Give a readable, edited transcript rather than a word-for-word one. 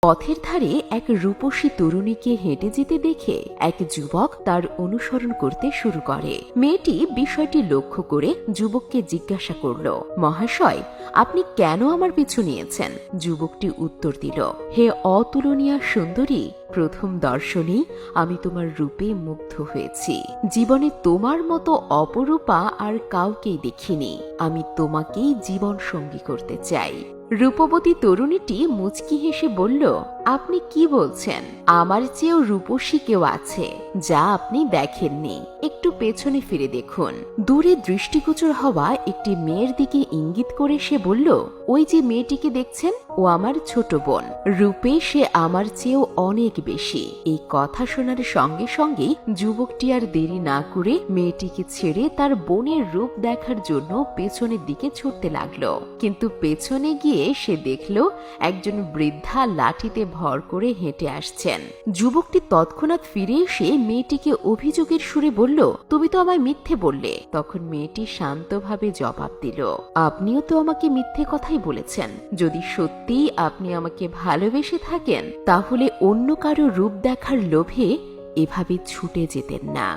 পথের ধারে এক রূপসী তরুণীকে হেঁটে যেতে দেখে এক যুবক তার অনুসরণ করতে শুরু করে। মেয়েটি বিষয়টি লক্ষ্য করে যুবককে জিজ্ঞাসা করল, মহাশয়, আপনি কেন আমার পিছু নিয়েছেন? যুবকটি উত্তর দিল, হে অতুলনীয়া সুন্দরী, প্রথম দর্শনেই আমি তোমার রূপে মুগ্ধ হয়েছি। জীবনে তোমার মতো অপরূপা আর কাউকেই দেখিনি। আমি তোমাকেই জীবন সঙ্গী করতে চাই। রূপবতী তরুণীটি মুচকি হেসে বলল, আপনি কি বলছেন? আমার চেয়েও রূপসী কেউ আছে, যা আপনি দেখেননি। একটু পেছনে ফিরে দেখুন। দূরে দৃষ্টিগোচর হওয়া একটি মেয়ের দিকে ইঙ্গিত করে সে বলল, ওই যে মেয়েটিকে দেখছেন, ও আমার ছোট বোন। রূপে সে আমার চেয়েও অনেক বেশি। এই কথা শোনার সঙ্গে সঙ্গেই যুবকটি আর দেরি না করে মেয়েটিকে ছেড়ে তার বোনের রূপ দেখার জন্য পেছনের দিকে ছুটতে লাগলো। কিন্তু পেছনে গিয়ে সে দেখল একজন বৃদ্ধা লাঠিতে ভর করে হেঁটে আসছেন। যুবকটি তৎক্ষণাৎ ফিরে এসে মেয়েটিকে অভিযোগের সুরে বলল, তুমি তো আমায় মিথ্যে বললে। তখন মেয়েটি শান্তভাবে জবাব দিল, আপনিও তো আমাকে মিথ্যে কথাই বলেছেন। যদি সত্যিই আপনি আমাকে ভালোবেসে থাকেন, তাহলে অন্য কারো রূপ দেখার লোভে এভাবে ছুটে যেতেন না।